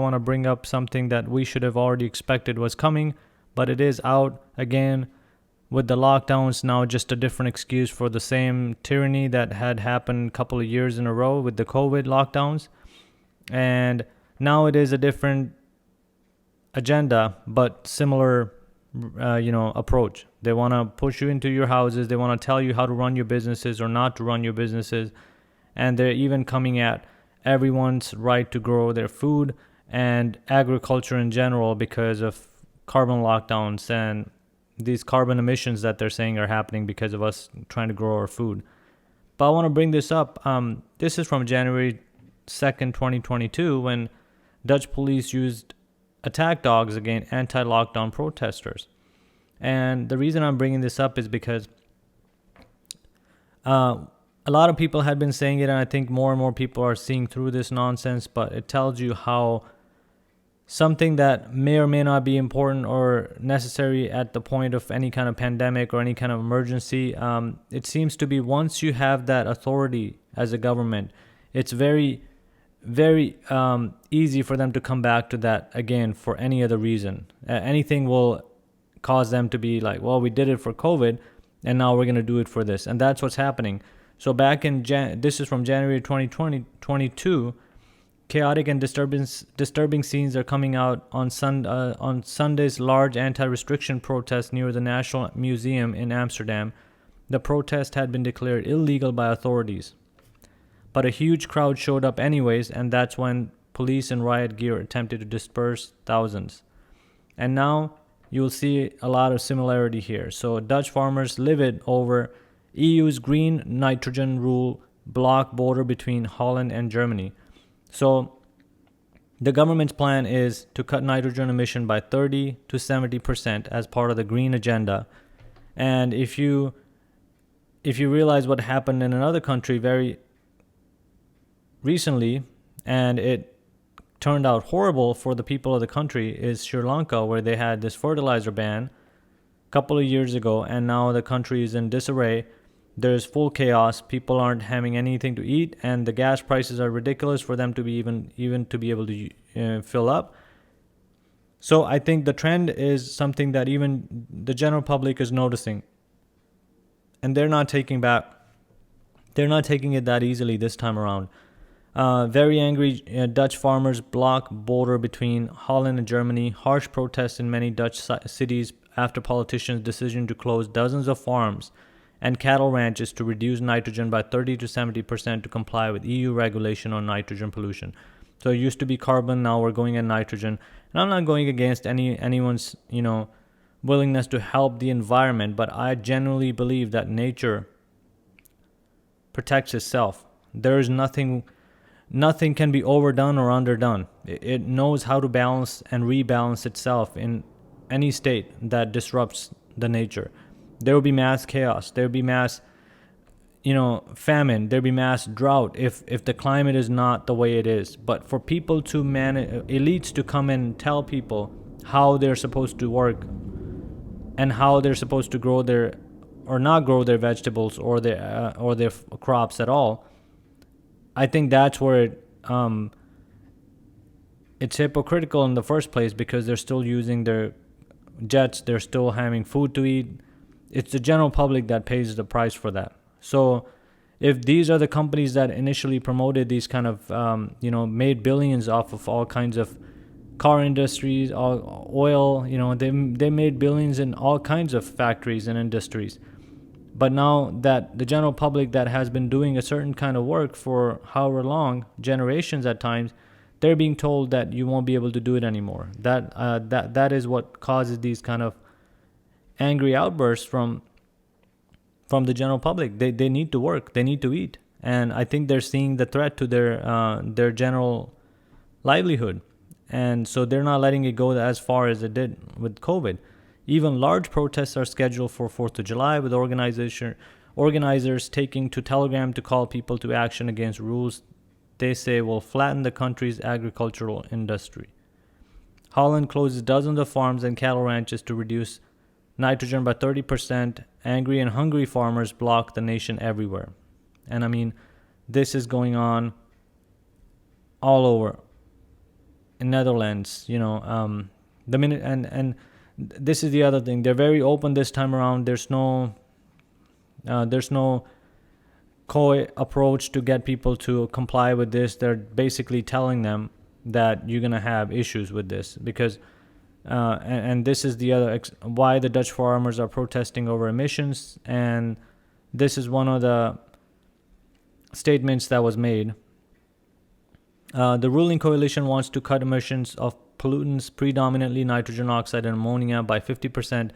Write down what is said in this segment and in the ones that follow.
I want to bring up something that we should have already expected was coming, but it is out again with the lockdowns now, just a different excuse for the same tyranny that had happened a couple of years in a row with the COVID lockdowns. And now it is a different agenda, but similar, approach. They want to push you into your houses. They want to tell you how to run your businesses or not to run your businesses. And they're even coming at everyone's right to grow their food and agriculture in general because of carbon lockdowns and these carbon emissions that they're saying are happening because of us trying to grow our food. But I want to bring this up. This is from January 2nd, 2022, when Dutch police used attack dogs against anti-lockdown protesters. And the reason I'm bringing this up is because a lot of people had been saying it, and I think more and more people are seeing through this nonsense, but it tells you how something that may or may not be important or necessary at the point of any kind of pandemic or any kind of emergency, it seems to be once you have that authority as a government, it's very, very easy for them to come back to that again for any other reason. Anything will cause them to be like, well, we did it for COVID, and now we're going to do it for this. And that's what's happening. So back in this is from January 2022, chaotic and disturbing scenes are coming out on Sunday's large anti-restriction protest near the National Museum in Amsterdam. The protest had been declared illegal by authorities, but a huge crowd showed up anyways, and that's when police in riot gear attempted to disperse thousands. And now you'll see a lot of similarity here. So Dutch farmers livid over EU's green nitrogen rule block border between Holland and Germany. So the government's plan is to cut nitrogen emission by 30 to 70% as part of the green agenda. And if you realize what happened in another country very recently, and it turned out horrible for the people of the country, is Sri Lanka, where they had this fertilizer ban a couple of years ago, and now the country is in disarray. There's full chaos. People aren't having anything to eat, and the gas prices are ridiculous for them to be even to be able to fill up. So I think the trend is something that even the general public is noticing, and they're not taking it that easily this time around. Very angry Dutch farmers block border between Holland and Germany. Harsh protests in many Dutch cities after politicians' decision to close dozens of farms and cattle ranches to reduce nitrogen by 30 to 70% to comply with EU regulation on nitrogen pollution. So it used to be carbon, now we're going at nitrogen. And I'm not going against anyone's, willingness to help the environment, but I genuinely believe that nature protects itself. There is nothing can be overdone or underdone. It knows how to balance and rebalance itself in any state that disrupts the nature. There will be mass chaos. There will be mass, famine. There will be mass drought if the climate is not the way it is. But for people to elites to come and tell people how they're supposed to work and how they're supposed to grow or not grow their vegetables or their crops at all, I think that's where it's hypocritical in the first place, because they're still using their jets, they're still having food to eat. It's the general public that pays the price for that. So if these are the companies that initially promoted these kind of, made billions off of all kinds of car industries, oil, they made billions in all kinds of factories and industries. But now that the general public that has been doing a certain kind of work for however long, generations at times, they're being told that you won't be able to do it anymore. That is what causes these kind of angry outbursts from the general public. They need to work. They need to eat. And I think they're seeing the threat to their general livelihood. And so they're not letting it go as far as it did with COVID. Even large protests are scheduled for 4th of July, with organizers taking to Telegram to call people to action against rules they say will flatten the country's agricultural industry. Holland closes dozens of farms and cattle ranches to reduce nitrogen by 30%. Angry and hungry farmers block the nation everywhere. And this is going on all over. in Netherlands, the minute and this is the other thing. They're very open this time around. There's no coy approach to get people to comply with this. They're basically telling them that you're gonna have issues with this because, and this is the other why the Dutch farmers are protesting over emissions. And this is one of the statements that was made. The ruling coalition wants to cut emissions of pollutants, predominantly nitrogen oxide and ammonia, by 50%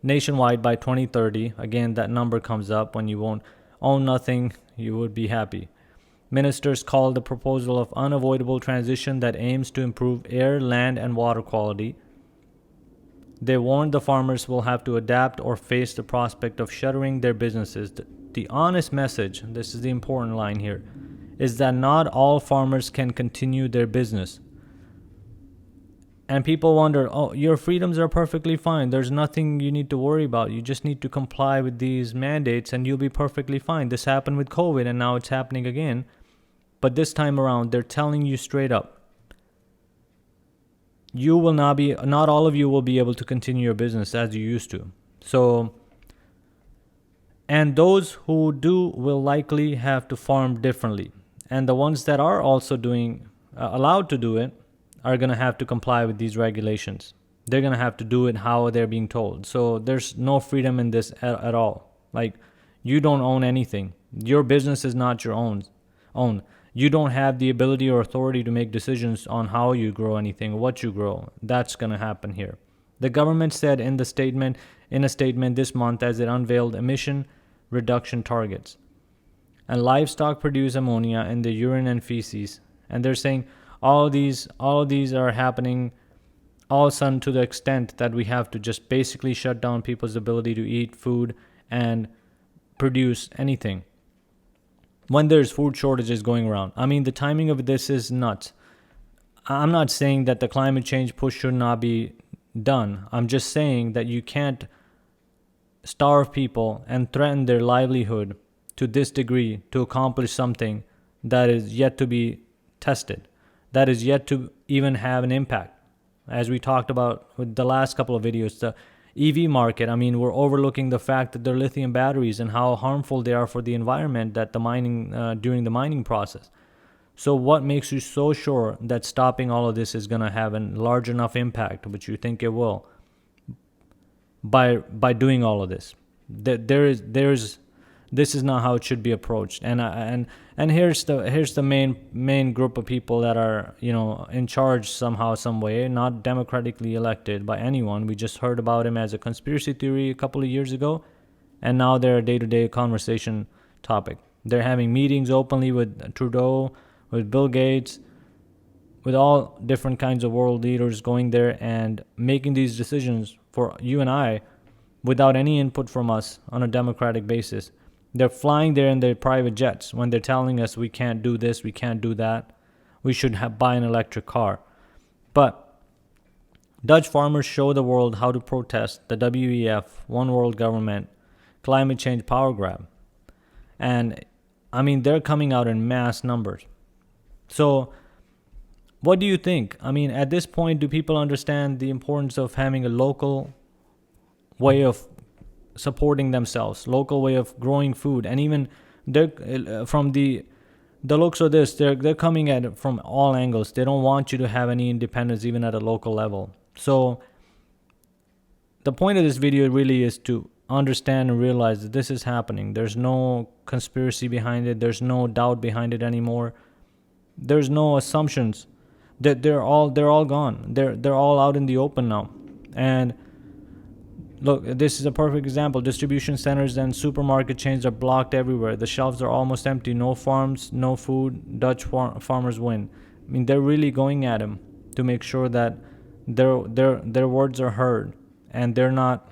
nationwide by 2030. Again, that number comes up when you won't own nothing, you would be happy. Ministers called the proposal of unavoidable transition that aims to improve air, land, and water quality. They warned the farmers will have to adapt or face the prospect of shuttering their businesses. The honest message, this is the important line here, is that not all farmers can continue their business. And people wonder, oh, your freedoms are perfectly fine. There's nothing you need to worry about. You just need to comply with these mandates and you'll be perfectly fine. This happened with COVID and now it's happening again. But this time around, they're telling you straight up, not all of you will be able to continue your business as you used to. So, and those who do will likely have to farm differently. And the ones that are also allowed to do it, are going to have to comply with these regulations. They're going to have to do it how they're being told. So there's no freedom in this at all. Like, you don't own anything. Your business is not your own. You don't have the ability or authority to make decisions on how you grow anything, what you grow. That's going to happen here. The government said in a statement this month as it unveiled emission reduction targets. And livestock produce ammonia in the urine and feces. And they're saying, all these are happening all of a sudden to the extent that we have to just basically shut down people's ability to eat food and produce anything when there's food shortages going around. I mean, the timing of this is nuts. I'm not saying that the climate change push should not be done. I'm just saying that you can't starve people and threaten their livelihood to this degree to accomplish something that is yet to be tested, that is yet to even have an impact. As we talked about with the last couple of videos, the EV market, I mean, we're overlooking the fact that they're lithium batteries and how harmful they are for the environment that during the mining process. So what makes you so sure that stopping all of this is going to have a large enough impact, which you think it will, by doing all of this? This is not how it should be approached. And here's the main group of people that are, in charge somehow, some way, not democratically elected by anyone. We just heard about him as a conspiracy theory a couple of years ago, and now they're a day-to-day conversation topic. They're having meetings openly with Trudeau, with Bill Gates, with all different kinds of world leaders going there and making these decisions for you and I without any input from us on a democratic basis. They're flying there in their private jets when they're telling us we can't do this, we can't do that. We should buy an electric car. But Dutch farmers show the world how to protest the WEF, one world government, climate change power grab. And I mean, they're coming out in mass numbers. So what do you think? I mean, at this point, do people understand the importance of having a local way of supporting themselves, local way of growing food? And even from the looks of this, they're coming at it from all angles. They don't want you to have any independence even at a local level. So the point of this video really is to understand and realize that this is happening. There's no conspiracy behind it. There's no doubt behind it anymore. There's no assumptions. That they're all gone. They're all out in the open now. And look, this is a perfect example. Distribution centers and supermarket chains are blocked everywhere. The shelves are almost empty. No farms, no food. Dutch farmers win. I mean, they're really going at them to make sure that their words are heard, and they're not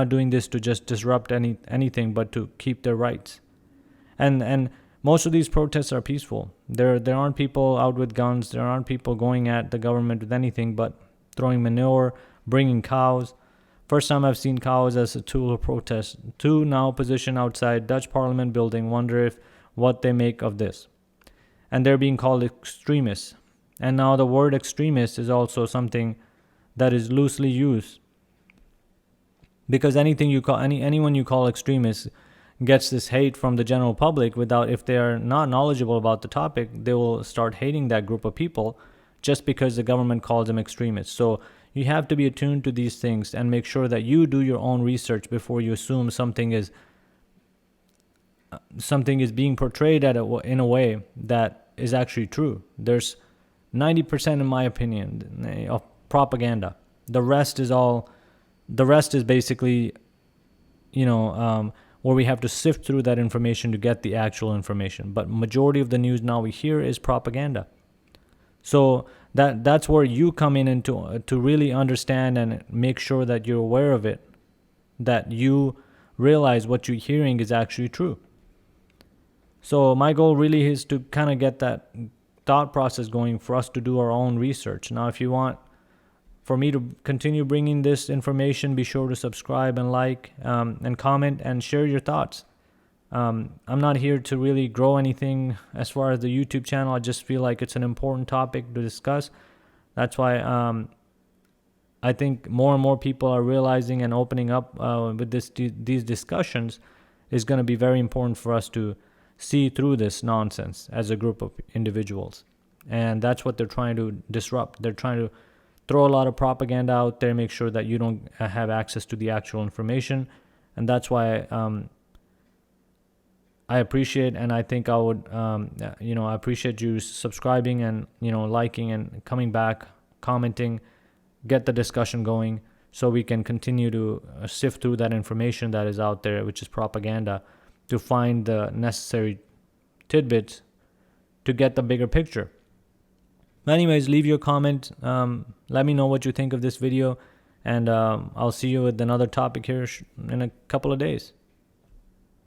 doing this to just disrupt anything, but to keep their rights. And most of these protests are peaceful. There aren't people out with guns. There aren't people going at the government with anything but throwing manure, bringing cows. First time I've seen cows as a tool of protest. Two now positioned outside Dutch Parliament building. Wonder what they make of this. And they're being called extremists. And now the word extremist is also something that is loosely used, because anyone you call extremist gets this hate from the general public. Without, if they are not knowledgeable about the topic, they will start hating that group of people just because the government calls them extremists. So you have to be attuned to these things and make sure that you do your own research before you assume something is being portrayed in a way that is actually true. There's 90%, in my opinion, of propaganda. The rest is basically, where we have to sift through that information to get the actual information. But majority of the news now we hear is propaganda. So that's where you come in to really understand and make sure that you're aware of it, that you realize what you're hearing is actually true. So my goal really is to kind of get that thought process going for us to do our own research. Now, if you want for me to continue bringing this information, be sure to subscribe and like and comment and share your thoughts. I'm not here to really grow anything as far as the YouTube channel. I just feel like it's an important topic to discuss. That's why I think more and more people are realizing and opening up with these discussions is going to be very important for us to see through this nonsense as a group of individuals. And that's what they're trying to disrupt. They're trying to throw a lot of propaganda out there, make sure that you don't have access to the actual information. And that's why I appreciate, and I think I would, I appreciate you subscribing and, liking and coming back, commenting, get the discussion going so we can continue to sift through that information that is out there, which is propaganda, to find the necessary tidbits to get the bigger picture. Anyways, leave your comment. Let me know what you think of this video, and I'll see you with another topic here in a couple of days.